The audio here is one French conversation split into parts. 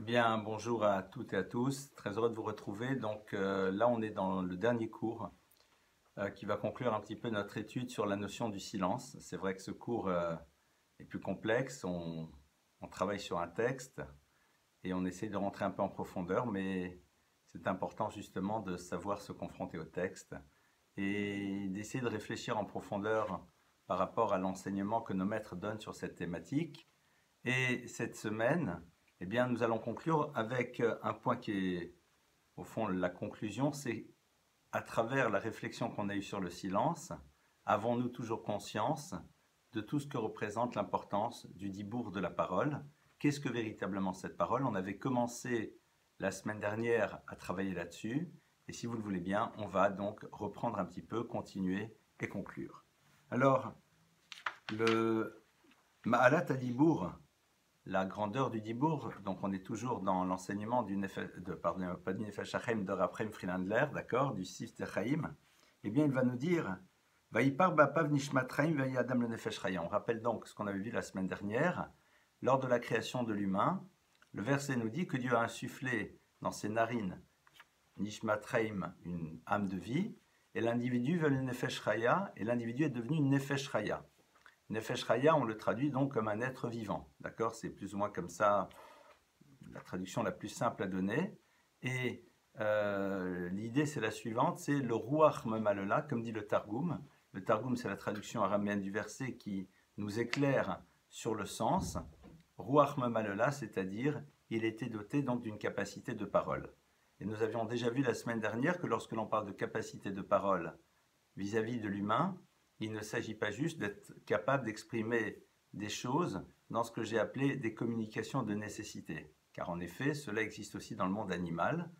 Eh bien, bonjour à toutes et à tous. Très heureux de vous retrouver. Donc là, on est dans le dernier cours qui va conclure un petit peu notre étude sur la notion du silence. C'est vrai que ce cours est plus complexe. On travaille sur un texte et on essaie de rentrer un peu en profondeur, mais c'est important justement de savoir se confronter au texte et d'essayer de réfléchir en profondeur par rapport à l'enseignement que nos maîtres donnent sur cette thématique. Et cette semaine, eh bien, nous allons conclure avec un point qui est, au fond, la conclusion, c'est à travers la réflexion qu'on a eue sur le silence, avons-nous toujours conscience de tout ce que représente l'importance du dibour de la parole? Qu'est-ce que véritablement cette parole? On avait commencé la semaine dernière à travailler là-dessus, et si vous le voulez bien, on va donc reprendre un petit peu, continuer et conclure. Alors, le Ma'alat Adibour, la grandeur du dibour, donc on est toujours dans l'enseignement pas du Nefesh HaChaim de Rav Chaim Friedlander, d'accord, du Sifte Chaim, eh bien il va nous dire Vayipar Bapav Nishmat Chaim Vayi Adam le Nefesh Chaim. On rappelle donc ce qu'on avait vu la semaine dernière, lors de la création de l'humain, le verset nous dit que Dieu a insufflé dans ses narines Nishmat Chaim, une âme de vie, et l'individu veut le Nefesh Chaya, et l'individu est devenu une Nefesh Chaya. Nefesh Chaya, on le traduit donc comme un être vivant, d'accord? C'est plus ou moins comme ça la traduction la plus simple à donner. Et l'idée, c'est la suivante, c'est le Ruach Memalela, comme dit le Targum. Le Targum, c'est la traduction araméenne du verset qui nous éclaire sur le sens. Ruach Memalela, c'est-à-dire, il était doté donc d'une capacité de parole. Et nous avions déjà vu la semaine dernière que lorsque l'on parle de capacité de parole vis-à-vis de l'humain, il ne s'agit pas juste d'être capable d'exprimer des choses dans ce que j'ai appelé des communications de nécessité. Car en effet, cela existe aussi dans le monde animal.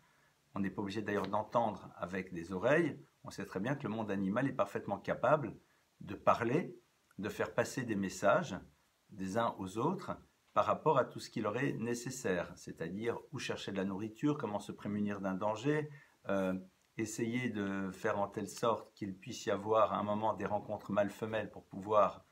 On n'est pas obligé d'ailleurs d'entendre avec des oreilles. On sait très bien que le monde animal est parfaitement capable de parler, de faire passer des messages des uns aux autres par rapport à tout ce qui leur est nécessaire, c'est-à-dire où chercher de la nourriture, comment se prémunir d'un danger, essayer de faire en telle sorte qu'il puisse y avoir à un moment des rencontres mâle-femelle pour pouvoir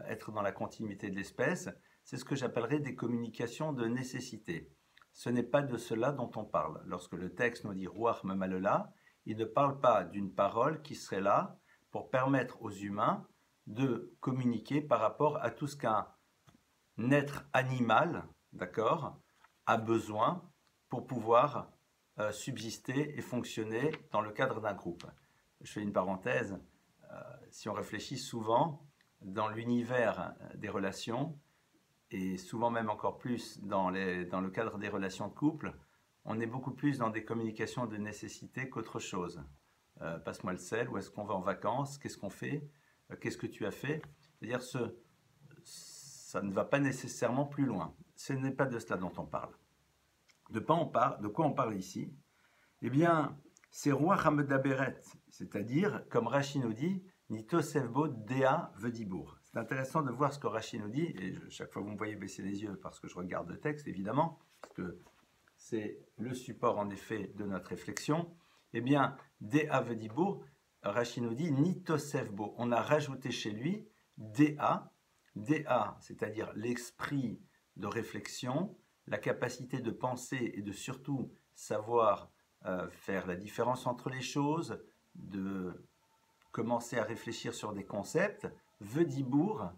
être dans la continuité de l'espèce. C'est ce que j'appellerais des communications de nécessité. Ce n'est pas de cela dont on parle. Lorsque le texte nous dit Ruach Memalela, il ne parle pas d'une parole qui serait là pour permettre aux humains de communiquer par rapport à tout ce qu'un être animal, d'accord, a besoin pour pouvoir subsister et fonctionner dans le cadre d'un groupe. Je fais une parenthèse, si on réfléchit souvent dans l'univers des relations, et souvent même encore plus dans le cadre des relations de couple, on est beaucoup plus dans des communications de nécessité qu'autre chose. Passe-moi le sel, où est-ce qu'on va en vacances, qu'est-ce qu'on fait, qu'est-ce que tu as fait. C'est-à-dire ça ne va pas nécessairement plus loin. Ce n'est pas de cela dont on parle. De quoi on parle ici? Eh bien, c'est Ruach HaMedaberet, c'est-à-dire, comme Rashi nous dit, Nitosevbo Dea Vedibour. C'est intéressant de voir ce que Rashi nous dit, et chaque fois vous me voyez baisser les yeux parce que je regarde le texte, évidemment, parce que c'est le support en effet de notre réflexion. Eh bien, Dea Vedibour, Rashi nous dit Nitosevbo. On a rajouté chez lui Dea, c'est-à-dire l'esprit de réflexion, la capacité de penser et de surtout savoir faire la différence entre les choses, de commencer à réfléchir sur des concepts, vedibour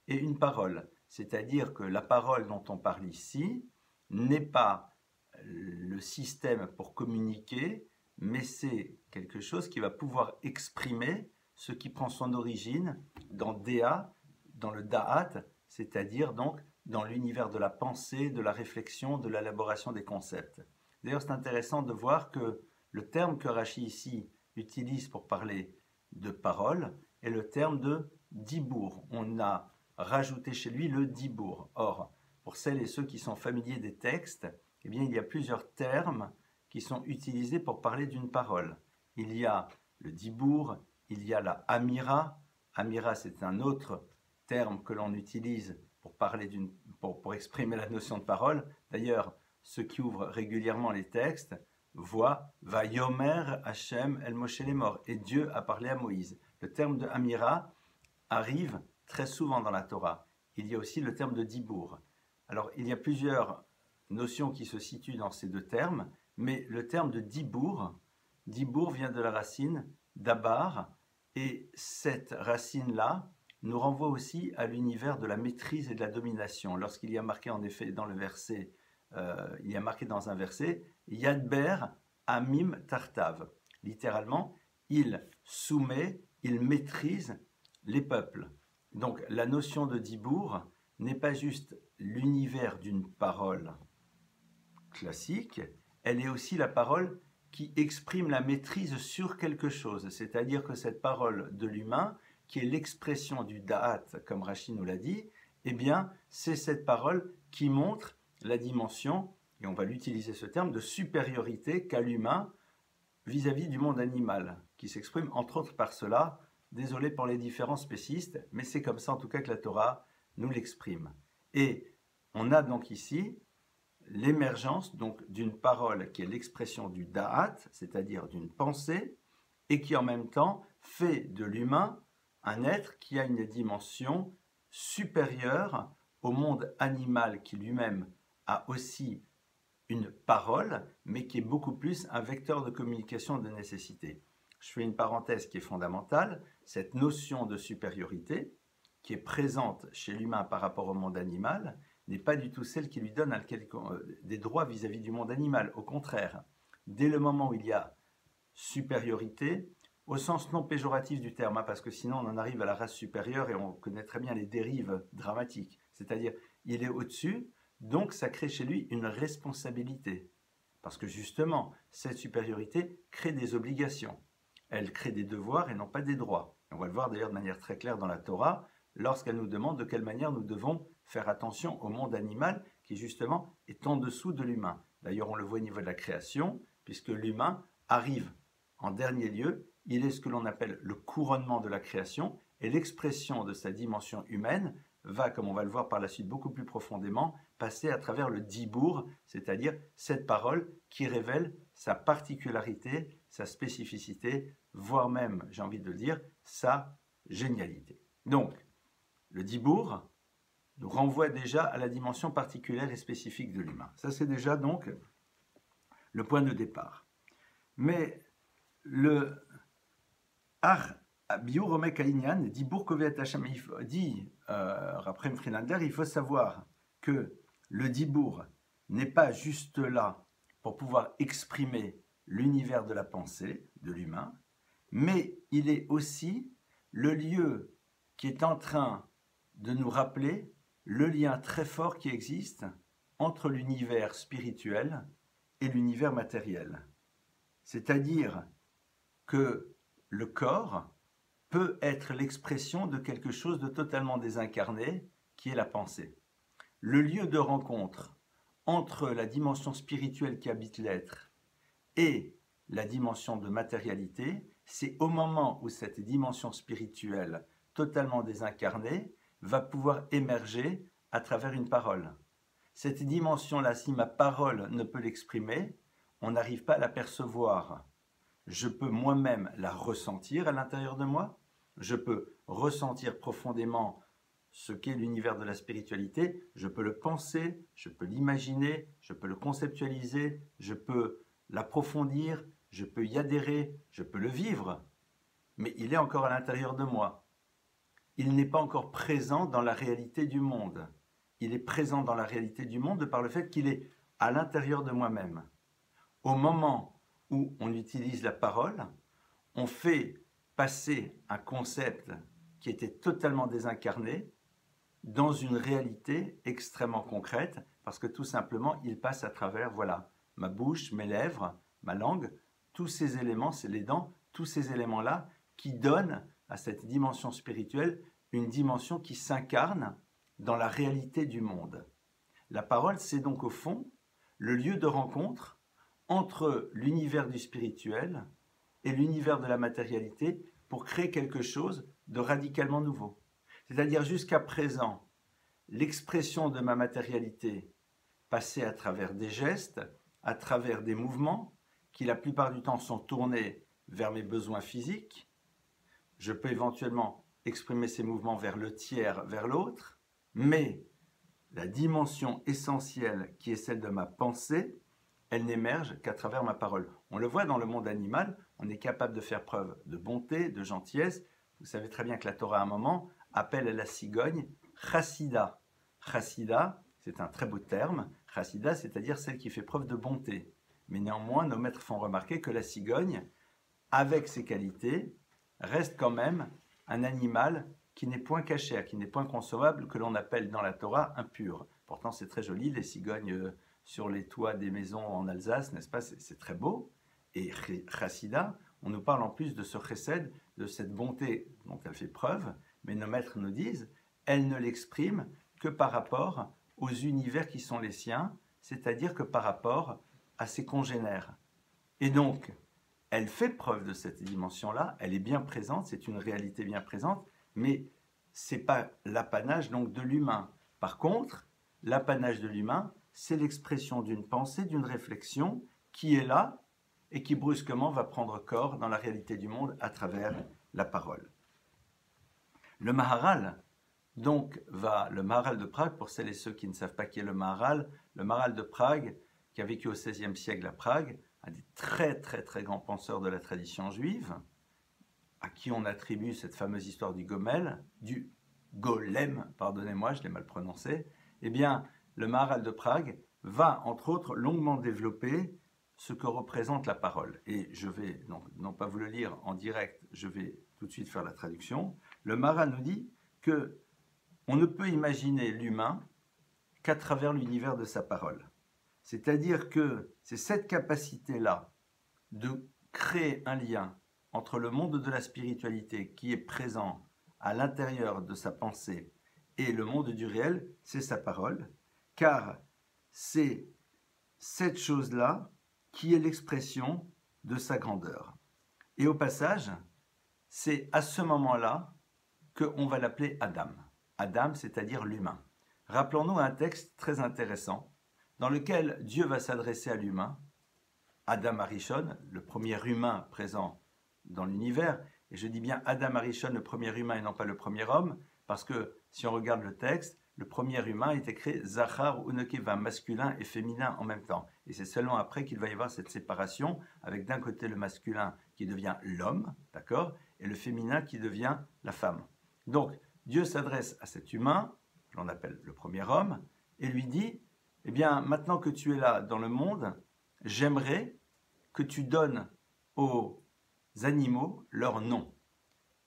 et une parole. C'est-à-dire que la parole dont on parle ici n'est pas le système pour communiquer, mais c'est quelque chose qui va pouvoir exprimer ce qui prend son origine dans Dea, dans le Da'at, c'est-à-dire donc dans l'univers de la pensée, de la réflexion, de l'élaboration des concepts. D'ailleurs, c'est intéressant de voir que le terme que Rashi ici utilise pour parler de parole est le terme de dibour. On a rajouté chez lui le dibour. Or, pour celles et ceux qui sont familiers des textes, eh bien, il y a plusieurs termes qui sont utilisés pour parler d'une parole. Il y a le dibour, il y a la amira. Amira, c'est un autre terme que l'on utilise pour exprimer la notion de parole. D'ailleurs, ceux qui ouvrent régulièrement les textes voient Vayomer Hashem El Moshe Lemor, et Dieu a parlé à Moïse. Le terme de Amira arrive très souvent dans la Torah. Il y a aussi le terme de Dibour. Alors, il y a plusieurs notion qui se situe dans ces deux termes, mais le terme de dibour vient de la racine dabar, et cette racine-là nous renvoie aussi à l'univers de la maîtrise et de la domination. Lorsqu'il y a marqué en effet dans le verset, il y a marqué dans un verset, Yadber Amim Tartav. Littéralement, il soumet, il maîtrise les peuples. Donc la notion de dibour n'est pas juste l'univers d'une parole classique, elle est aussi la parole qui exprime la maîtrise sur quelque chose, c'est-à-dire que cette parole de l'humain, qui est l'expression du da'at, comme Rashi nous l'a dit, eh bien, c'est cette parole qui montre la dimension, et on va l'utiliser ce terme, de supériorité qu'a l'humain vis-à-vis du monde animal, qui s'exprime entre autres par cela. Désolé pour les différents spécistes, mais c'est comme ça en tout cas que la Torah nous l'exprime. Et on a donc ici l'émergence donc d'une parole qui est l'expression du da'at, c'est-à-dire d'une pensée, et qui en même temps fait de l'humain un être qui a une dimension supérieure au monde animal qui lui-même a aussi une parole, mais qui est beaucoup plus un vecteur de communication de nécessité. Je fais une parenthèse qui est fondamentale, cette notion de supériorité qui est présente chez l'humain par rapport au monde animal n'est pas du tout celle qui lui donne des droits vis-à-vis du monde animal. Au contraire, dès le moment où il y a supériorité, au sens non péjoratif du terme, parce que sinon on en arrive à la race supérieure et on connaît très bien les dérives dramatiques, c'est-à-dire il est au-dessus, donc ça crée chez lui une responsabilité, parce que justement cette supériorité crée des obligations, elle crée des devoirs et non pas des droits. On va le voir d'ailleurs de manière très claire dans la Torah, lorsqu'elle nous demande de quelle manière nous devons faire attention au monde animal qui justement est en dessous de l'humain. D'ailleurs on le voit au niveau de la création, puisque l'humain arrive en dernier lieu, il est ce que l'on appelle le couronnement de la création, et l'expression de sa dimension humaine va, comme on va le voir par la suite beaucoup plus profondément, passer à travers le dibour, c'est-à-dire cette parole qui révèle sa particularité, sa spécificité, voire même, j'ai envie de le dire, sa génialité. Donc, le dibour nous renvoie déjà à la dimension particulière et spécifique de l'humain. Ça, c'est déjà donc le point de départ. Mais le Ar Biur Omek Aïnyan dit Bourkovet Hachem, dit Raprem Frinander, il faut savoir que le dibour n'est pas juste là pour pouvoir exprimer l'univers de la pensée de l'humain, mais il est aussi le lieu qui est en train de nous rappeler le lien très fort qui existe entre l'univers spirituel et l'univers matériel. C'est-à-dire que le corps peut être l'expression de quelque chose de totalement désincarné, qui est la pensée. Le lieu de rencontre entre la dimension spirituelle qui habite l'être et la dimension de matérialité, c'est au moment où cette dimension spirituelle totalement désincarnée va pouvoir émerger à travers une parole. Cette dimension-là, si ma parole ne peut l'exprimer, on n'arrive pas à la percevoir. Je peux moi-même la ressentir à l'intérieur de moi, je peux ressentir profondément ce qu'est l'univers de la spiritualité, je peux le penser, je peux l'imaginer, je peux le conceptualiser, je peux l'approfondir, je peux y adhérer, je peux le vivre, mais il est encore à l'intérieur de moi. Il n'est pas encore présent dans la réalité du monde. Il est présent dans la réalité du monde par le fait qu'il est à l'intérieur de moi-même. Au moment où on utilise la parole, on fait passer un concept qui était totalement désincarné dans une réalité extrêmement concrète, parce que tout simplement, il passe à travers, voilà, ma bouche, mes lèvres, ma langue, tous ces éléments, c'est les dents, tous ces éléments-là qui donnent à cette dimension spirituelle une dimension qui s'incarne dans la réalité du monde. La parole, c'est donc au fond le lieu de rencontre entre l'univers du spirituel et l'univers de la matérialité pour créer quelque chose de radicalement nouveau. C'est-à-dire jusqu'à présent, l'expression de ma matérialité passait à travers des gestes, à travers des mouvements qui la plupart du temps sont tournés vers mes besoins physiques. Je peux éventuellement exprimer ces mouvements vers le tiers, vers l'autre, mais la dimension essentielle qui est celle de ma pensée, elle n'émerge qu'à travers ma parole. On le voit dans le monde animal, on est capable de faire preuve de bonté, de gentillesse. Vous savez très bien que la Torah, à un moment, appelle la cigogne chassida. Chassida, c'est un très beau terme. Chassida, c'est-à-dire celle qui fait preuve de bonté. Mais néanmoins, nos maîtres font remarquer que la cigogne, avec ses qualités, reste quand même un animal qui n'est point caché, qui n'est point concevable, que l'on appelle dans la Torah impur. Pourtant, c'est très joli, les cigognes sur les toits des maisons en Alsace, n'est-ce pas? C'est très beau. Et chassida, on nous parle en plus de ce chesed, de cette bonté dont elle fait preuve, mais nos maîtres nous disent, elle ne l'exprime que par rapport aux univers qui sont les siens, c'est-à-dire que par rapport à ses congénères. Et donc, elle fait preuve de cette dimension-là, elle est bien présente, c'est une réalité bien présente, mais ce n'est pas l'apanage donc de l'humain. Par contre, l'apanage de l'humain, c'est l'expression d'une pensée, d'une réflexion qui est là et qui brusquement va prendre corps dans la réalité du monde à travers la parole. Le Maharal, donc, le Maharal de Prague, pour celles et ceux qui ne savent pas qui est le Maharal de Prague, qui a vécu au XVIe siècle à Prague, un des très très très grands penseurs de la tradition juive, à qui on attribue cette fameuse histoire du golem, pardonnez-moi, je l'ai mal prononcé, eh bien, le Maharal de Prague va, entre autres, longuement développer ce que représente la parole. Et je vais, donc, non pas vous le lire en direct, je vais tout de suite faire la traduction. Le Maharal nous dit que on ne peut imaginer l'humain qu'à travers l'univers de sa parole. C'est-à-dire que c'est cette capacité-là de créer un lien entre le monde de la spiritualité qui est présent à l'intérieur de sa pensée et le monde du réel, c'est sa parole, car c'est cette chose-là qui est l'expression de sa grandeur. Et au passage, c'est à ce moment-là qu'on va l'appeler Adam. Adam, c'est-à-dire l'humain. Rappelons-nous un texte très intéressant dans lequel Dieu va s'adresser à l'humain, Adam Arishon, le premier humain présent dans l'univers, et je dis bien Adam Arishon, le premier humain et non pas le premier homme, parce que si on regarde le texte, le premier humain est écrit Zachar ou Nekeva, masculin et féminin en même temps. Et c'est seulement après qu'il va y avoir cette séparation, avec d'un côté le masculin qui devient l'homme, d'accord, et le féminin qui devient la femme. Donc, Dieu s'adresse à cet humain, que l'on appelle le premier homme, et lui dit, eh bien, maintenant que tu es là dans le monde, j'aimerais que tu donnes aux animaux leur nom.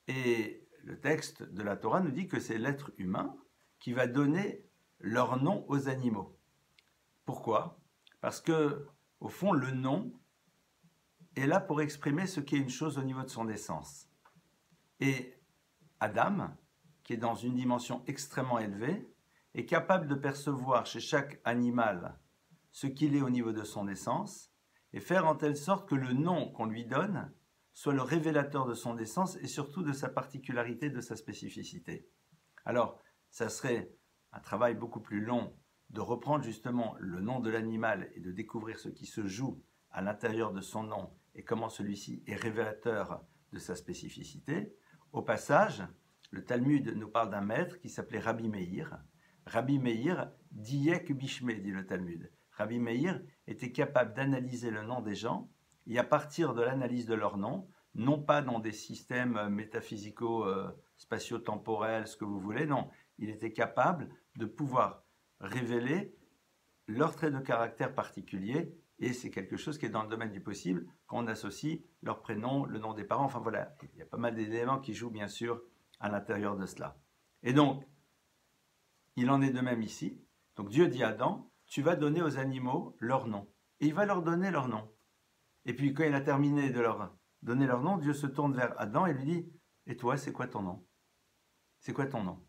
Et le texte de la Torah nous dit que c'est l'être humain qui va donner leur nom aux animaux. Pourquoi? Parce que, au fond, le nom est là pour exprimer ce qu'est une chose au niveau de son essence. Et Adam, qui est dans une dimension extrêmement élevée, est capable de percevoir chez chaque animal ce qu'il est au niveau de son essence et faire en telle sorte que le nom qu'on lui donne soit le révélateur de son essence et surtout de sa particularité, de sa spécificité. Alors, ça serait un travail beaucoup plus long de reprendre justement le nom de l'animal et de découvrir ce qui se joue à l'intérieur de son nom et comment celui-ci est révélateur de sa spécificité. Au passage, le Talmud nous parle d'un maître qui s'appelait Rabbi Meir. Rabbi Meir, Diyek Bishme, dit le Talmud. Rabbi Meir était capable d'analyser le nom des gens et à partir de l'analyse de leur nom, non pas dans des systèmes métaphysico-spatio-temporels, ce que vous voulez, non. Il était capable de pouvoir révéler leurs traits de caractère particuliers et c'est quelque chose qui est dans le domaine du possible quand on associe leur prénom, le nom des parents, enfin voilà, il y a pas mal d'éléments qui jouent bien sûr à l'intérieur de cela. Et donc, il en est de même ici. Donc Dieu dit à Adam, tu vas donner aux animaux leur nom. Et il va leur donner leur nom. Et puis quand il a terminé de leur donner leur nom, Dieu se tourne vers Adam et lui dit, et toi, c'est quoi ton nom? C'est quoi ton nom?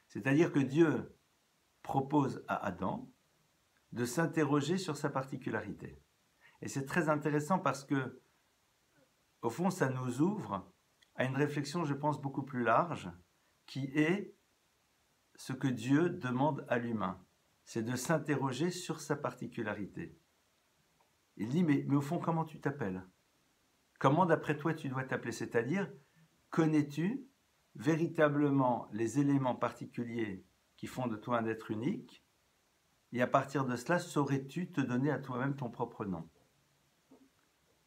C'est-à-dire que Dieu propose à Adam de s'interroger sur sa particularité. Et c'est très intéressant parce que, au fond, ça nous ouvre à une réflexion, je pense, beaucoup plus large, qui est ce que Dieu demande à l'humain. C'est de s'interroger sur sa particularité. Il dit, mais au fond, comment tu t'appelles? Comment, d'après toi, tu dois t'appeler? C'est-à-dire, connais-tu véritablement les éléments particuliers qui font de toi un être unique et à partir de cela, saurais-tu te donner à toi-même ton propre nom?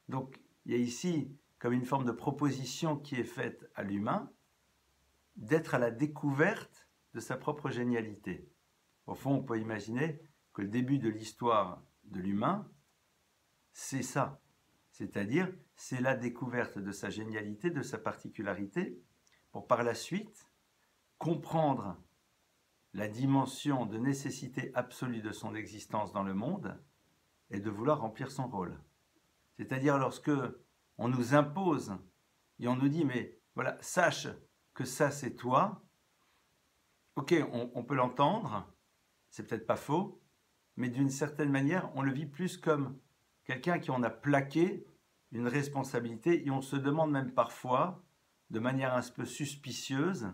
Donc, il y a ici comme une forme de proposition qui est faite à l'humain d'être à la découverte de sa propre génialité. Au fond, on peut imaginer que le début de l'histoire de l'humain, c'est ça. C'est-à-dire, c'est la découverte de sa génialité, de sa particularité, pour par la suite comprendre la dimension de nécessité absolue de son existence dans le monde et de vouloir remplir son rôle. C'est-à-dire lorsque on nous impose et on nous dit, mais voilà, sache que ça c'est toi, ok, on peut l'entendre, c'est peut-être pas faux, mais d'une certaine manière, on le vit plus comme quelqu'un à qui on a plaqué une responsabilité et on se demande même parfois, de manière un peu suspicieuse,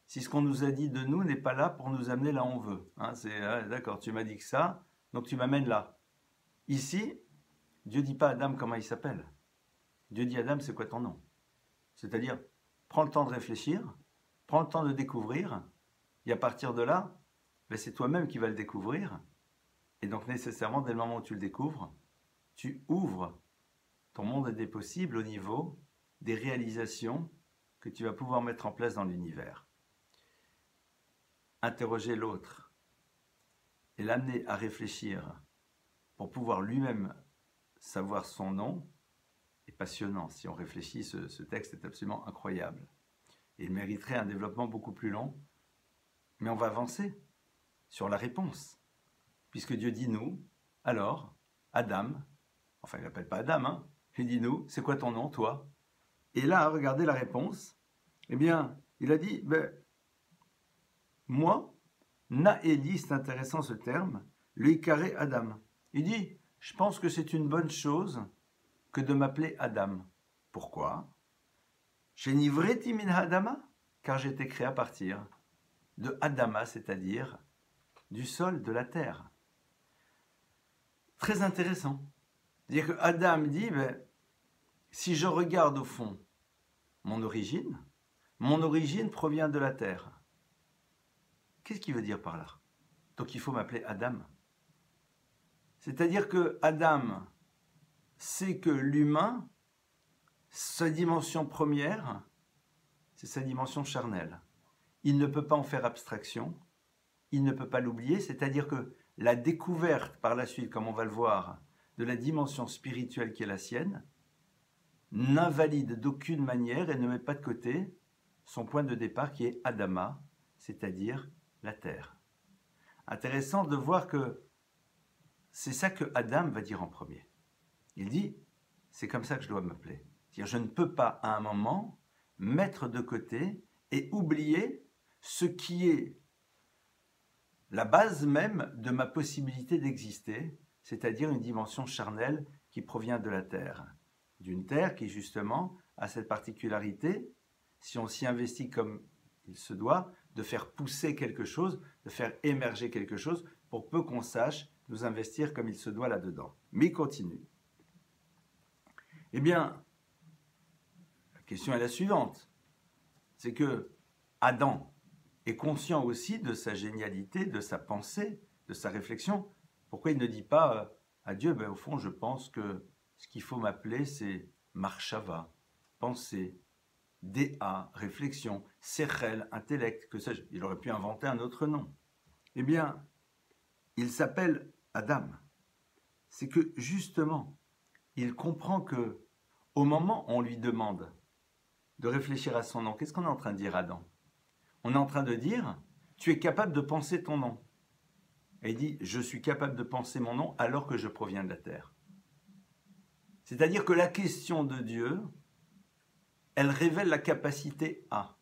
si ce qu'on nous a dit de nous n'est pas là pour nous amener là où on veut. Hein, c'est d'accord, tu m'as dit que ça, donc tu m'amènes là. Ici, Dieu ne dit pas à Adam comment il s'appelle. Dieu dit à Adam, c'est quoi ton nom? C'est-à-dire, prends le temps de réfléchir, prends le temps de découvrir, et à partir de là, ben c'est toi-même qui vas le découvrir. Et donc nécessairement, dès le moment où tu le découvres, tu ouvres ton monde des possibles au niveau des réalisations que tu vas pouvoir mettre en place dans l'univers. Interroger l'autre et l'amener à réfléchir pour pouvoir lui-même savoir son nom est passionnant. Si on réfléchit, ce texte est absolument incroyable. Et il mériterait un développement beaucoup plus long. Mais on va avancer sur la réponse. Puisque Dieu dit nous, alors, Adam, enfin il n'appelle pas Adam, hein, il dit nous, c'est quoi ton nom, toi? Et là, regardez la réponse. Eh bien, il a dit, moi, Naéli, c'est intéressant ce terme, le Icaré Adam. Il dit, je pense que c'est une bonne chose que de m'appeler Adam. Pourquoi? Shenivreti min Adama, car j'ai été créé à partir de Adama, c'est-à-dire du sol, de la terre. Très intéressant. C'est-à-dire que Adam dit, si je regarde au fond mon origine provient de la terre. Qu'est-ce qu'il veut dire par là? Donc il faut m'appeler Adam. C'est-à-dire que Adam sait que l'humain, sa dimension première, c'est sa dimension charnelle. Il ne peut pas en faire abstraction, il ne peut pas l'oublier, c'est-à-dire que la découverte par la suite, comme on va le voir, de la dimension spirituelle qui est la sienne, n'invalide d'aucune manière et ne met pas de côté son point de départ qui est Adama, c'est-à-dire la terre. Intéressant de voir que c'est ça que Adam va dire en premier. Il dit, c'est comme ça que je dois m'appeler. C'est-à-dire, je ne peux pas à un moment mettre de côté et oublier ce qui est la base même de ma possibilité d'exister, c'est-à-dire une dimension charnelle qui provient de la terre. D'une terre qui justement a cette particularité, si on s'y investit comme il se doit, de faire pousser quelque chose, de faire émerger quelque chose, pour peu qu'on sache nous investir comme il se doit là-dedans. Mais il continue. Eh bien, la question est la suivante. C'est que Adam est conscient aussi de sa génialité, de sa pensée, de sa réflexion. Pourquoi il ne dit pas à Dieu, au fond, je pense que ce qu'il faut m'appeler, c'est Marshava, pensée, Déa, réflexion, Sechel, intellect, que sais-je. Il aurait pu inventer un autre nom. Eh bien, il s'appelle Adam. C'est que, justement, il comprend que, au moment où on lui demande de réfléchir à son nom, qu'est-ce qu'on est en train de dire à Adam? On est en train de dire, tu es capable de penser ton nom. Et il dit, je suis capable de penser mon nom alors que je proviens de la terre. C'est-à-dire que la question de Dieu, elle révèle la capacité à.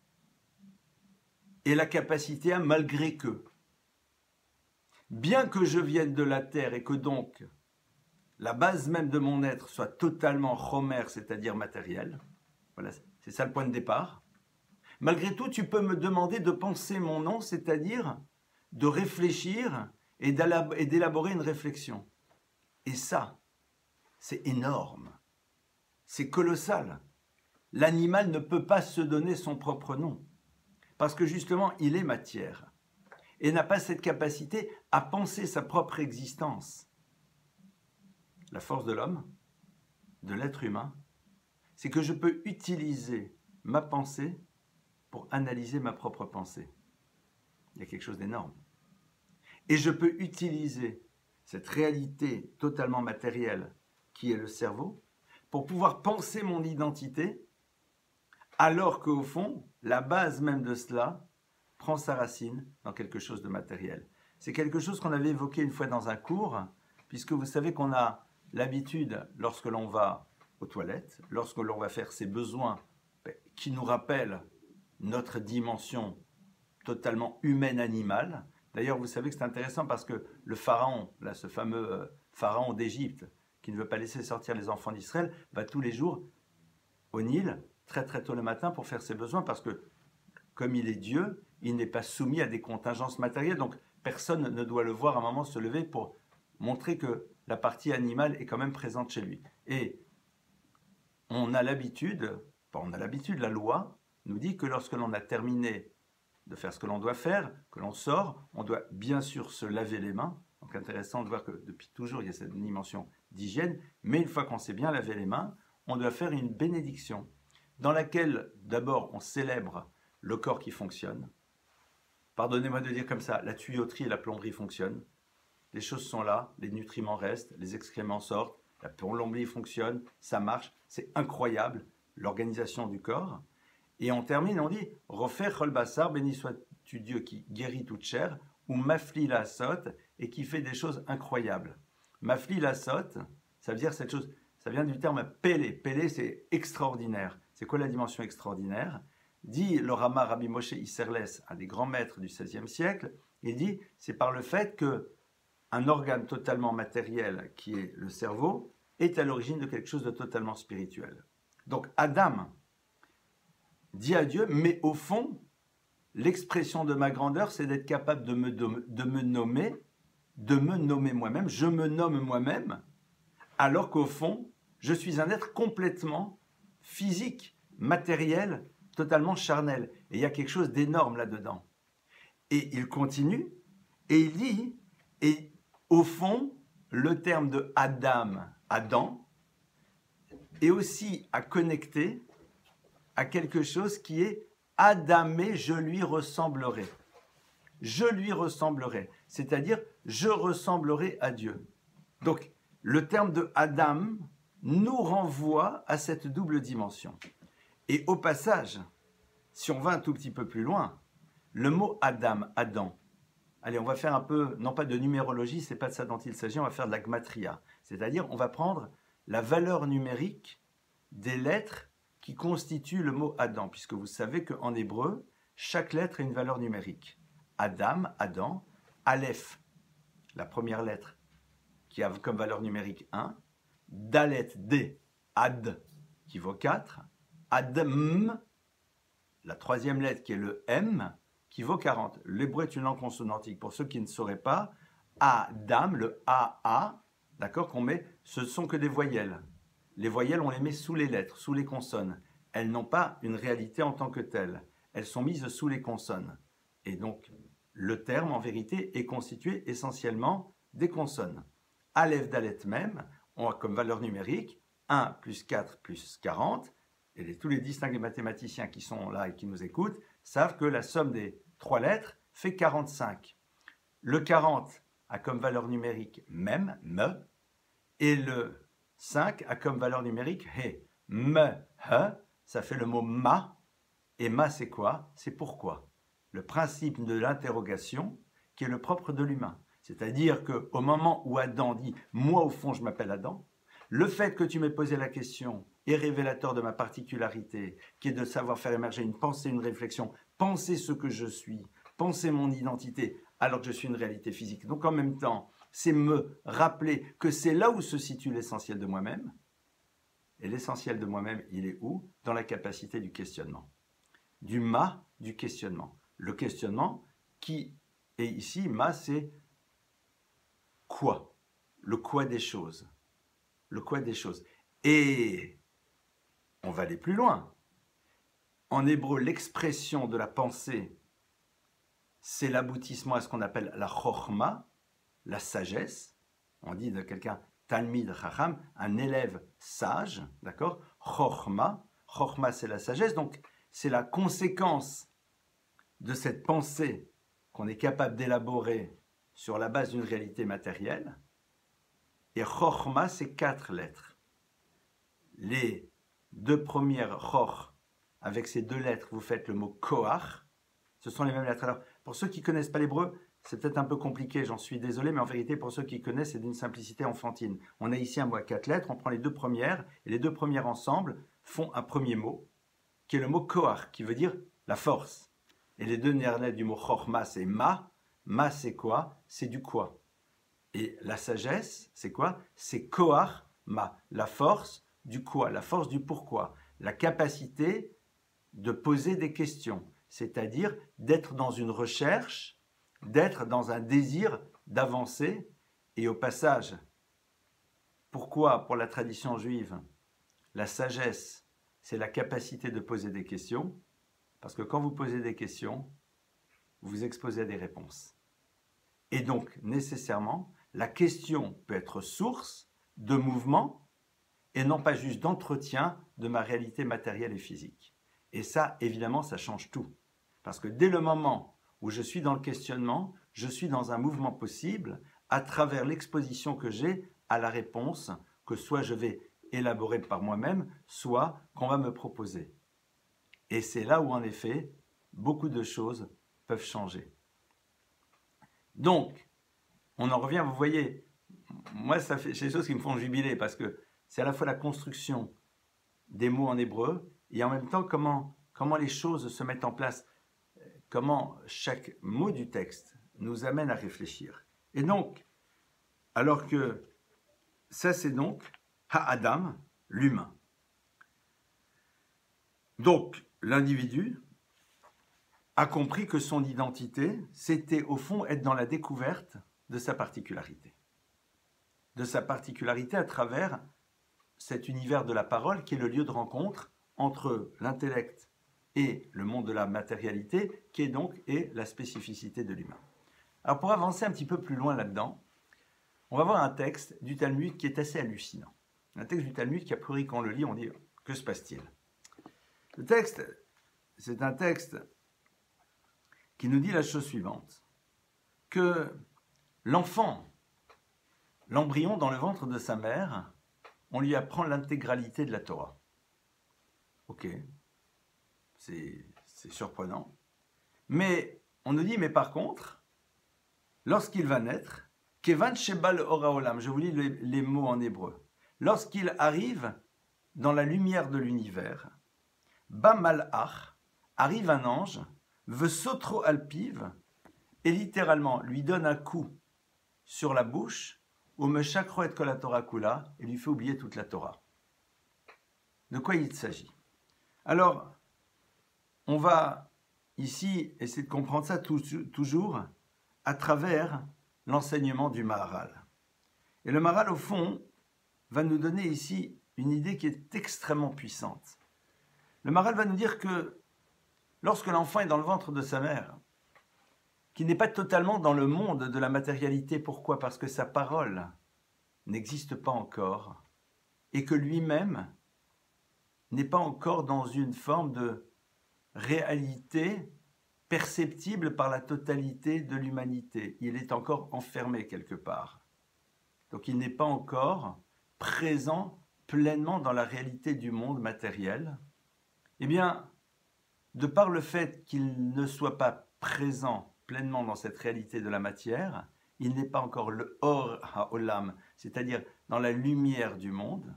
Et la capacité à malgré que. Bien que je vienne de la terre et que donc la base même de mon être soit totalement chomère, c'est-à-dire matérielle, voilà, c'est ça le point de départ. Malgré tout, tu peux me demander de penser mon nom, c'est-à-dire de réfléchir et d'élaborer une réflexion. Et ça, c'est énorme. C'est colossal. L'animal ne peut pas se donner son propre nom. Parce que justement, il est matière. et n'a pas cette capacité à penser sa propre existence. La force de l'homme, de l'être humain, c'est que je peux utiliser ma pensée pour analyser ma propre pensée. Il y a quelque chose d'énorme. Et je peux utiliser cette réalité totalement matérielle qui est le cerveau pour pouvoir penser mon identité, alors qu'au fond, la base même de cela prend sa racine dans quelque chose de matériel. C'est quelque chose qu'on avait évoqué une fois dans un cours, puisque vous savez qu'on a l'habitude, lorsque l'on va aux toilettes, lorsque l'on va faire ses besoins qui nous rappellent notre dimension totalement humaine-animale. D'ailleurs, vous savez que c'est intéressant parce que le pharaon, là, ce fameux pharaon d'Égypte, qui ne veut pas laisser sortir les enfants d'Israël, va tous les jours au Nil, très très tôt le matin, pour faire ses besoins, parce que, comme il est Dieu, il n'est pas soumis à des contingences matérielles, donc personne ne doit le voir à un moment se lever pour montrer que la partie animale est quand même présente chez lui. Et on a l'habitude, la loi nous dit que lorsque l'on a terminé de faire ce que l'on doit faire, que l'on sort, on doit bien sûr se laver les mains. Donc intéressant de voir que depuis toujours, il y a cette dimension d'hygiène, mais une fois qu'on s'est bien lavé les mains, on doit faire une bénédiction dans laquelle d'abord on célèbre le corps qui fonctionne. Pardonnez-moi de dire comme ça, la tuyauterie et la plomberie fonctionnent. Les choses sont là, les nutriments restent, les excréments sortent, la plomberie fonctionne, ça marche, c'est incroyable, l'organisation du corps. Et on termine, on dit « Refer chol bassar, béni sois-tu Dieu qui guérit toute chair » ou « Mafli la sot » et qui fait des choses incroyables. Mafli la sot, ça veut dire cette chose, ça vient du terme « pélé ». Pélé, c'est extraordinaire. C'est quoi la dimension extraordinaire? Dit le Rama Rabbi Moshe Isserles, un des grands maîtres du XVIe siècle, il dit c'est par le fait qu'un organe totalement matériel, qui est le cerveau, est à l'origine de quelque chose de totalement spirituel. Donc Adam dit à Dieu, mais au fond, l'expression de ma grandeur, c'est d'être capable de me nommer moi-même, je me nomme moi-même, alors qu'au fond, je suis un être complètement physique, matériel, totalement charnel. Et il y a quelque chose d'énorme là-dedans. Et il continue, et il dit, et au fond, le terme de Adam, est aussi à connecter à quelque chose qui est Adamé, je lui ressemblerai. Je lui ressemblerai, c'est-à-dire je ressemblerai à Dieu. Donc, le terme de Adam nous renvoie à cette double dimension. Et au passage, si on va un tout petit peu plus loin, le mot Adam, Adam, allez, on va faire un peu, non pas de numérologie, c'est pas de ça dont il s'agit, on va faire de la gematria. C'est-à-dire, on va prendre la valeur numérique des lettres qui constituent le mot Adam, puisque vous savez qu'en hébreu, chaque lettre a une valeur numérique. Adam, Adam, Aleph, la première lettre, qui a comme valeur numérique 1, Dalet, D, Ad, qui vaut 4, Adm, la troisième lettre qui est le M, qui vaut 40. L'hébreu est une langue consonantique. Pour ceux qui ne sauraient pas, Adam, le AA, d'accord, qu'on met, ce ne sont que des voyelles. Les voyelles, on les met sous les lettres, sous les consonnes. Elles n'ont pas une réalité en tant que telle. Elles sont mises sous les consonnes. Et donc, le terme, en vérité, est constitué essentiellement des consonnes. Aleph, Dalet même, on a comme valeur numérique 1 plus 4 plus 40. Et tous les distingués mathématiciens qui sont là et qui nous écoutent savent que la somme des 3 lettres fait 45. Le 40 a comme valeur numérique même, me, et le 5 a comme valeur numérique he. Me, he, ça fait le mot ma, et ma c'est quoi? C'est pourquoi. Le principe de l'interrogation qui est le propre de l'humain. C'est-à-dire qu'au moment où Adam dit « moi au fond je m'appelle Adam », le fait que tu m'aies posé la question est révélateur de ma particularité, qui est de savoir faire émerger une pensée, une réflexion, penser ce que je suis, penser mon identité, alors que je suis une réalité physique. Donc en même temps, c'est me rappeler que c'est là où se situe l'essentiel de moi-même. Et l'essentiel de moi-même, il est où? Dans la capacité du questionnement. Du ma, du questionnement. Le questionnement qui est ici, ma, c'est quoi? Le quoi des choses. Le quoi des choses. Et on va aller plus loin. En hébreu, l'expression de la pensée c'est l'aboutissement à ce qu'on appelle la chokhma, la sagesse. On dit de quelqu'un Talmid Chacham, un élève sage, d'accord? Chokhma, chokhma c'est la sagesse, donc c'est la conséquence de cette pensée qu'on est capable d'élaborer sur la base d'une réalité matérielle. Et chokhma, c'est 4 lettres. Les 2 premières chokh, avec ces 2 lettres, vous faites le mot koach. Ce sont les mêmes lettres. Alors, pour ceux qui ne connaissent pas l'hébreu, c'est peut-être un peu compliqué, j'en suis désolé, mais en vérité, pour ceux qui connaissent, c'est d'une simplicité enfantine. On a ici un mot à 4 lettres, on prend les 2 premières, et les 2 premières ensemble font un premier mot, qui est le mot koach, qui veut dire la force. Et les 2 dernières lettres du mot chokhma, c'est ma. Ma, c'est quoi? C'est du quoi. Et la sagesse, c'est quoi? C'est koach ma, la force du quoi, la force du pourquoi, la capacité de poser des questions, c'est-à-dire d'être dans une recherche, d'être dans un désir d'avancer. Et au passage, pourquoi pour la tradition juive, la sagesse, c'est la capacité de poser des questions? Parce que quand vous posez des questions, vous vous exposez à des réponses. Et donc, nécessairement, la question peut être source de mouvement et non pas juste d'entretien de ma réalité matérielle et physique. Et ça, évidemment, ça change tout. Parce que dès le moment où je suis dans le questionnement, je suis dans un mouvement possible à travers l'exposition que j'ai à la réponse que soit je vais élaborer par moi-même, soit qu'on va me proposer. Et c'est là où, en effet, beaucoup de choses peuvent changer. Donc, on en revient, vous voyez, moi, c'est des choses qui me font jubiler parce que c'est à la fois la construction des mots en hébreu et en même temps comment les choses se mettent en place, comment chaque mot du texte nous amène à réfléchir. Et donc, alors que ça, c'est donc Ha-Adam, l'humain. Donc, l'individu a compris que son identité, c'était au fond être dans la découverte de sa particularité. De sa particularité à travers cet univers de la parole qui est le lieu de rencontre entre l'intellect et le monde de la matérialité, qui est donc la spécificité de l'humain. Alors pour avancer un petit peu plus loin là-dedans, on va voir un texte du Talmud qui est assez hallucinant. Un texte du Talmud qui, a priori, quand on le lit, on dit « Que se passe-t-il » Le texte, c'est un texte qui nous dit la chose suivante, que l'enfant, l'embryon dans le ventre de sa mère, on lui apprend l'intégralité de la Torah. Ok, c'est surprenant. Mais on nous dit, mais par contre, lorsqu'il va naître, Kevan Shebal Ora Olam, je vous lis les mots en hébreu, lorsqu'il arrive dans la lumière de l'univers, Ba Malach, arrive un ange, Vesotro Alpiv, et littéralement lui donne un coup sur la bouche, ou me chakro et kol la Torah kula, et lui fait oublier toute la Torah. De quoi il s'agit? Alors, on va ici essayer de comprendre ça toujours à travers l'enseignement du Maharal. Et le Maharal, au fond, va nous donner ici une idée qui est extrêmement puissante. Le Maharal va nous dire que lorsque l'enfant est dans le ventre de sa mère, qui n'est pas totalement dans le monde de la matérialité. Pourquoi? Parce que sa parole n'existe pas encore et que lui-même n'est pas encore dans une forme de réalité perceptible par la totalité de l'humanité. Il est encore enfermé quelque part. Donc il n'est pas encore présent pleinement dans la réalité du monde matériel. Eh bien, de par le fait qu'il ne soit pas présent pleinement dans cette réalité de la matière, il n'est pas encore le Or HaOlam, c'est-à-dire dans la lumière du monde,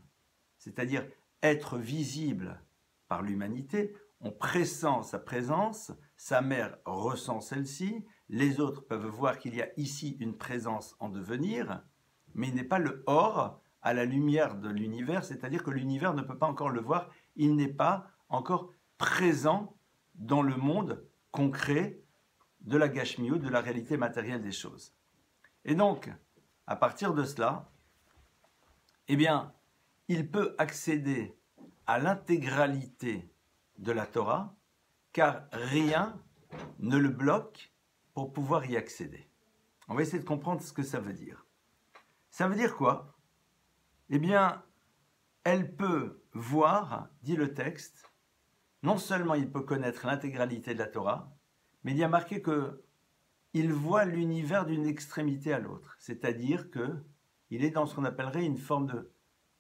c'est-à-dire être visible par l'humanité. On pressent sa présence, sa mère ressent celle-ci, les autres peuvent voir qu'il y a ici une présence en devenir, mais il n'est pas le Or à la lumière de l'univers, c'est-à-dire que l'univers ne peut pas encore le voir, il n'est pas encore présent dans le monde concret de la Gashmiut, de la réalité matérielle des choses. Et donc, à partir de cela, eh bien, il peut accéder à l'intégralité de la Torah, car rien ne le bloque pour pouvoir y accéder. On va essayer de comprendre ce que ça veut dire. Ça veut dire quoi? Eh bien, elle peut voir, dit le texte, non seulement il peut connaître l'intégralité de la Torah, mais il y a marqué qu'il voit l'univers d'une extrémité à l'autre. C'est-à-dire qu'il est dans ce qu'on appellerait une forme de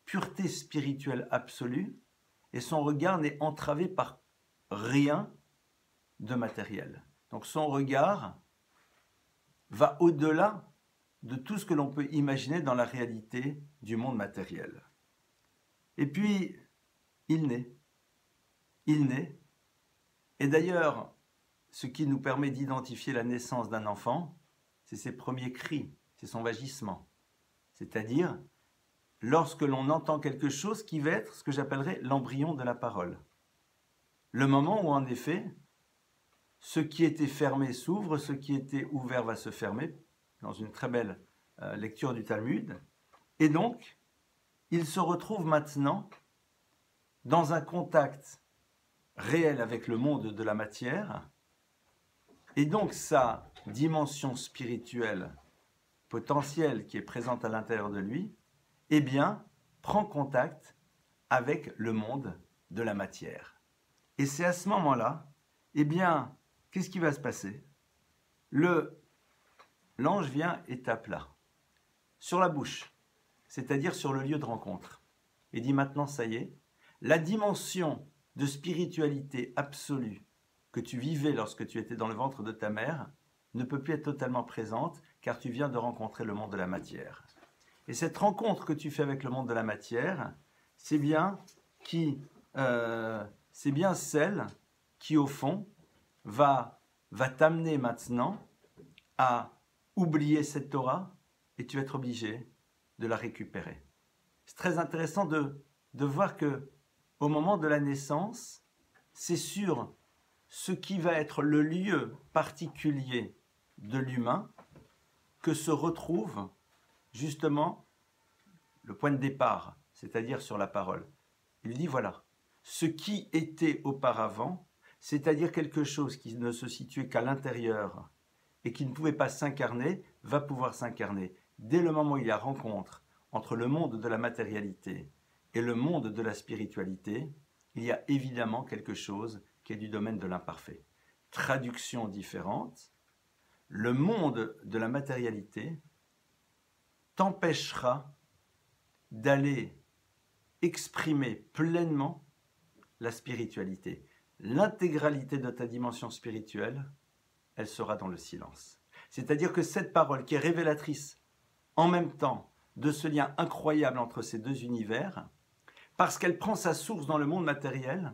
pureté spirituelle absolue, et son regard n'est entravé par rien de matériel. Donc son regard va au-delà de tout ce que l'on peut imaginer dans la réalité du monde matériel. Et puis, il naît. Il naît. Et d'ailleurs, ce qui nous permet d'identifier la naissance d'un enfant, c'est ses premiers cris, c'est son vagissement. C'est-à-dire, lorsque l'on entend quelque chose qui va être ce que j'appellerais l'embryon de la parole. Le moment où, en effet, ce qui était fermé s'ouvre, ce qui était ouvert va se fermer, dans une très belle lecture du Talmud. Et donc, il se retrouve maintenant dans un contact réel avec le monde de la matière, et donc sa dimension spirituelle potentielle qui est présente à l'intérieur de lui, eh bien, prend contact avec le monde de la matière. Et c'est à ce moment-là, eh bien, qu'est-ce qui va se passer? L'ange vient et tape là, sur la bouche, c'est-à-dire sur le lieu de rencontre, et dit maintenant, ça y est, la dimension de spiritualité absolue que tu vivais lorsque tu étais dans le ventre de ta mère ne peut plus être totalement présente car tu viens de rencontrer le monde de la matière. Et cette rencontre que tu fais avec le monde de la matière, c'est bien celle qui, au fond, va t'amener maintenant à oublier cette Torah et tu vas être obligé de la récupérer. C'est très intéressant de voir que au moment de la naissance, c'est sur ce qui va être le lieu particulier de l'humain que se retrouve justement le point de départ, c'est-à-dire sur la parole. Il dit voilà, ce qui était auparavant, c'est-à-dire quelque chose qui ne se situait qu'à l'intérieur et qui ne pouvait pas s'incarner, va pouvoir s'incarner. Dès le moment où il y a rencontre entre le monde de la matérialité et le monde de la spiritualité, il y a évidemment quelque chose qui est du domaine de l'imparfait. Traduction différente, le monde de la matérialité t'empêchera d'aller exprimer pleinement la spiritualité. L'intégralité de ta dimension spirituelle, elle sera dans le silence. C'est-à-dire que cette parole qui est révélatrice en même temps de ce lien incroyable entre ces deux univers, parce qu'elle prend sa source dans le monde matériel,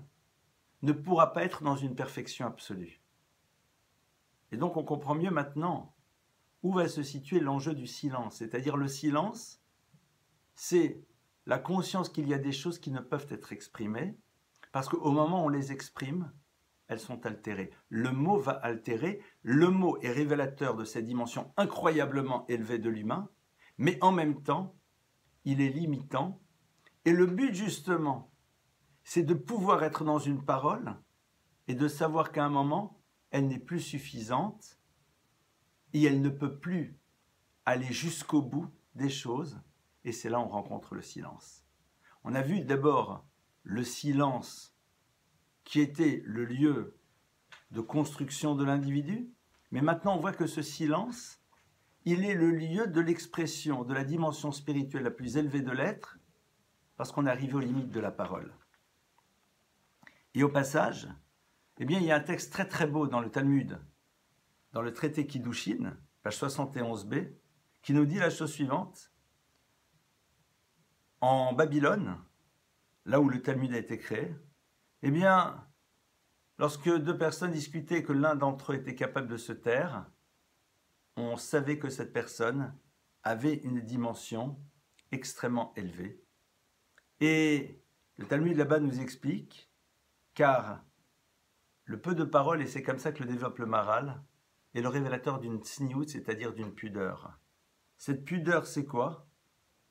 ne pourra pas être dans une perfection absolue. Et donc on comprend mieux maintenant où va se situer l'enjeu du silence. C'est-à-dire le silence, c'est la conscience qu'il y a des choses qui ne peuvent être exprimées, parce qu'au moment où on les exprime, elles sont altérées. Le mot va altérer, le mot est révélateur de cette dimension incroyablement élevée de l'humain, mais en même temps, il est limitant. Et le but justement, c'est de pouvoir être dans une parole et de savoir qu'à un moment, elle n'est plus suffisante et elle ne peut plus aller jusqu'au bout des choses. Et c'est là où on rencontre le silence. On a vu d'abord le silence qui était le lieu de construction de l'individu, mais maintenant on voit que ce silence, il est le lieu de l'expression de la dimension spirituelle la plus élevée de l'être, parce qu'on est arrivé aux limites de la parole. Et au passage, eh bien, il y a un texte très très beau dans le Talmud, dans le traité Kiddushin, page 71b, qui nous dit la chose suivante. En Babylone, là où le Talmud a été créé, eh bien, lorsque deux personnes discutaient et que l'un d'entre eux était capable de se taire, on savait que cette personne avait une dimension extrêmement élevée. Et le Talmud là-bas nous explique, car le peu de parole, et c'est comme ça que le développe le Maharal, est le révélateur d'une tsniout, c'est-à-dire d'une pudeur. Cette pudeur, c'est quoi?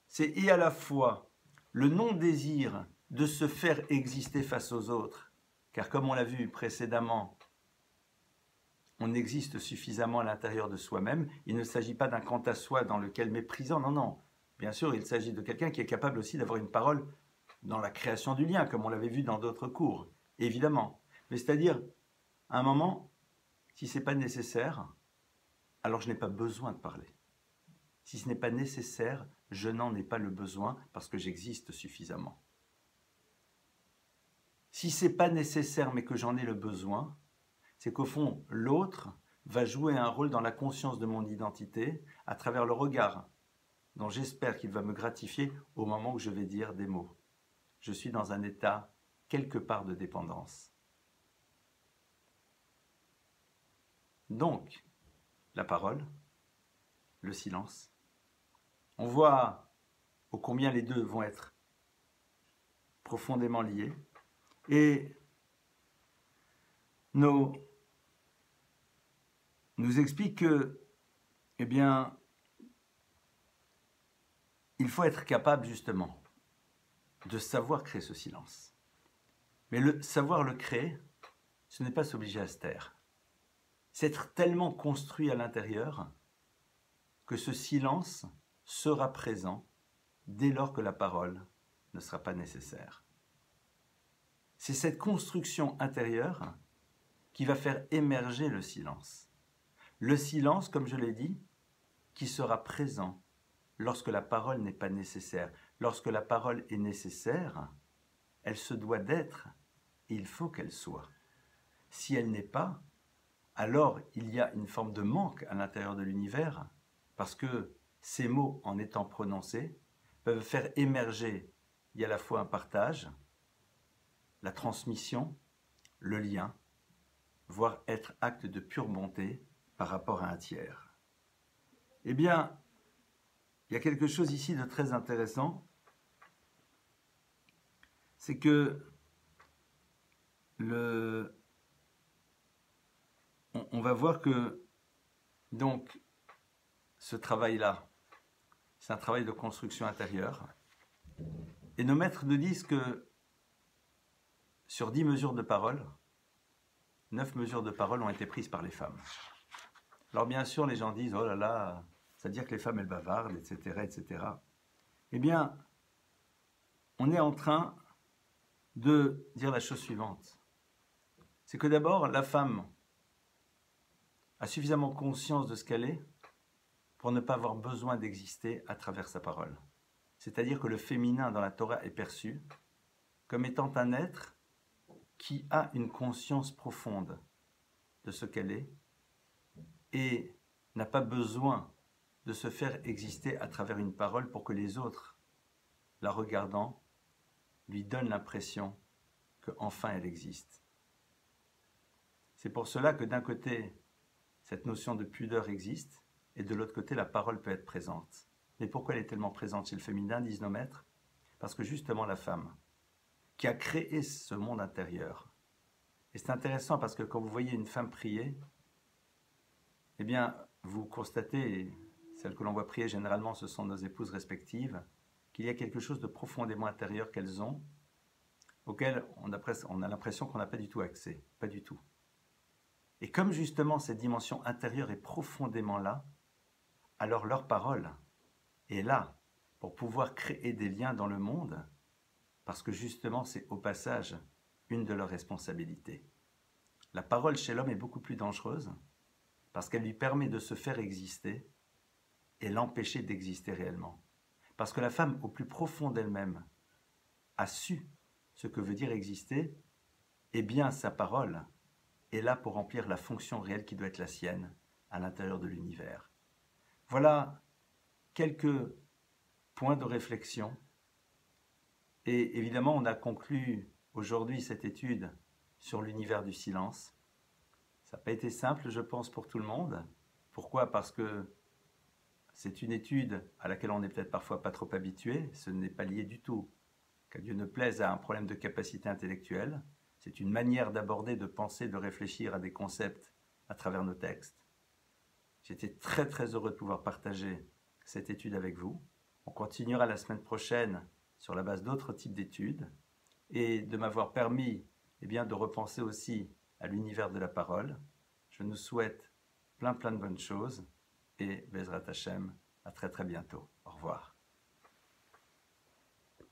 C'est et à la fois le non-désir de se faire exister face aux autres, car comme on l'a vu précédemment, on existe suffisamment à l'intérieur de soi-même. Il ne s'agit pas d'un quant à soi dans lequel méprisant, non, non. Bien sûr, il s'agit de quelqu'un qui est capable aussi d'avoir une parole dans la création du lien, comme on l'avait vu dans d'autres cours, évidemment. Mais c'est-à-dire, à un moment, si ce n'est pas nécessaire, alors je n'ai pas besoin de parler. Si ce n'est pas nécessaire, je n'en ai pas le besoin parce que j'existe suffisamment. Si ce n'est pas nécessaire mais que j'en ai le besoin, c'est qu'au fond, l'autre va jouer un rôle dans la conscience de mon identité à travers le regard dont j'espère qu'il va me gratifier au moment où je vais dire des mots. Je suis dans un état quelque part de dépendance. Donc, la parole, le silence. On voit ô combien les deux vont être profondément liés. Et nous explique que, eh bien, il faut être capable justement de savoir créer ce silence. Mais savoir le créer, ce n'est pas s'obliger à se taire. C'est être tellement construit à l'intérieur que ce silence sera présent dès lors que la parole ne sera pas nécessaire. C'est cette construction intérieure qui va faire émerger le silence. Le silence, comme je l'ai dit, qui sera présent lorsque la parole n'est pas nécessaire. Lorsque la parole est nécessaire, elle se doit d'être et il faut qu'elle soit. Si elle n'est pas, alors il y a une forme de manque à l'intérieur de l'univers parce que ces mots, en étant prononcés, peuvent faire émerger, il y a à la fois un partage, la transmission, le lien, voire être acte de pure bonté par rapport à un tiers. Eh bien, il y a quelque chose ici de très intéressant, c'est que on va voir que donc ce travail-là, c'est un travail de construction intérieure. Et nos maîtres nous disent que sur 10 mesures de parole, 9 mesures de parole ont été prises par les femmes. Alors bien sûr, les gens disent « Oh là là, c'est-à-dire que les femmes, elles bavardent, etc. etc. » Eh bien, on est en train de dire la chose suivante. C'est que d'abord, la femme a suffisamment conscience de ce qu'elle est pour ne pas avoir besoin d'exister à travers sa parole. C'est-à-dire que le féminin dans la Torah est perçu comme étant un être qui a une conscience profonde de ce qu'elle est et n'a pas besoin de se faire exister à travers une parole pour que les autres, la regardant, lui donnent l'impression qu'enfin elle existe. C'est pour cela que d'un côté, cette notion de pudeur existe, et de l'autre côté, la parole peut être présente. Mais pourquoi elle est tellement présente chez le féminin, disent nos maîtres? Parce que justement la femme, qui a créé ce monde intérieur, et c'est intéressant parce que quand vous voyez une femme prier, eh bien, vous constatez, celles que l'on voit prier généralement, ce sont nos épouses respectives, qu'il y a quelque chose de profondément intérieur qu'elles ont, auquel on a l'impression qu'on n'a pas du tout accès, pas du tout. Et comme justement cette dimension intérieure est profondément là, alors leur parole est là pour pouvoir créer des liens dans le monde, parce que justement c'est au passage une de leurs responsabilités. La parole chez l'homme est beaucoup plus dangereuse, parce qu'elle lui permet de se faire exister et l'empêcher d'exister réellement. Parce que la femme, au plus profond d'elle-même, a su ce que veut dire exister, et bien sa parole est là pour remplir la fonction réelle qui doit être la sienne à l'intérieur de l'univers. Voilà quelques points de réflexion. Et évidemment, on a conclu aujourd'hui cette étude sur l'univers du silence. Ça n'a pas été simple, je pense, pour tout le monde. Pourquoi? Parce que c'est une étude à laquelle on n'est peut-être parfois pas trop habitué. Ce n'est pas lié du tout, qu'à Dieu ne plaise, à un problème de capacité intellectuelle. C'est une manière d'aborder, de penser, de réfléchir à des concepts à travers nos textes. J'étais très très heureux de pouvoir partager cette étude avec vous. On continuera la semaine prochaine sur la base d'autres types d'études et de m'avoir permis de repenser aussi à l'univers de la parole. Je Je nous souhaite plein de bonnes choses et Bezrat Hashem, à très bientôt. Au revoir.